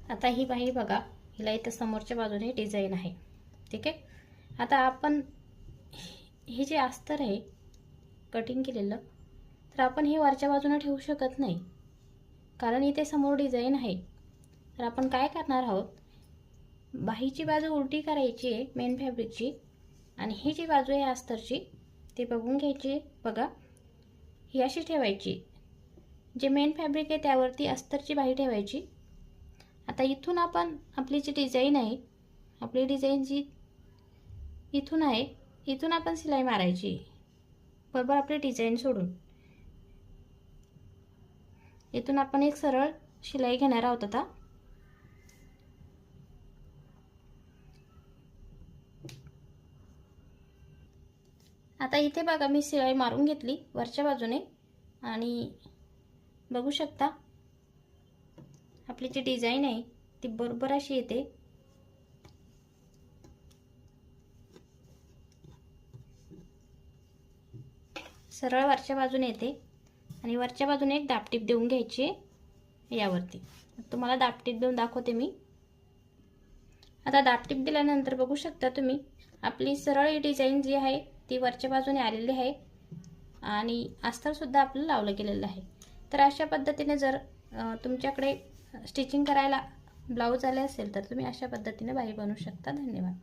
आता ही बाही बघा, हिला इथं समोरच्या बाजूने डिझाईन आहे, ठीक आहे। आता आपण हे जे अस्तर आहे कटिंग केलेलं, तर आपण हे वरच्या बाजूने ठेवू शकत नाही, कारण इथे समोर डिझाईन आहे। तर आपण काय करणार आहोत, बाहीची बाजू उलटी करायची आहे मेन फॅब्रिकची, आणि ही जी बाजू आहे अस्तरची ती बघून घ्यायची। बघा, ही अशी ठेवायची, जे मेन फॅब्रिक आहे त्यावरती अस्तरची बाही ठेवायची। आता इथून आपण आपली जी डिझाईन आहे, आपली डिझाईन जी इथून आहे, इथून आपण शिलाई मारायची, बरोबर आपली डिझाईन सोडून। इथून आपण एक सरळ शिलाई घेणार आहोत। आता इथे बघा, मी शिलाई मारून घेतली वरच्या बाजूने, आणि बघू शकता आपली जी डिझाईन आहे ती बरोबर अशी येते। सरळ वरच्या बाजूने येते, आणि वरच्या बाजूने एक दाबटीप देऊन घ्यायची यावरती। तुम्हाला दाबटीप देऊन दाखवते मी। आता दाबटीप दिल्यानंतर बघू शकता तुम्ही, आपली सरळ डिझाईन जी आहे ती वरच्या बाजूने आलेली आहे, आणि अस्तर सुद्धा आपलं लावलं गेलेलं आहे। तर अशा पद्धतीने जर तुमच्याकडे स्टिचिंग करायला ब्लाऊज आले असेल तर तुम्ही अशा पद्धतीने बाही बनवू शकता। धन्यवाद।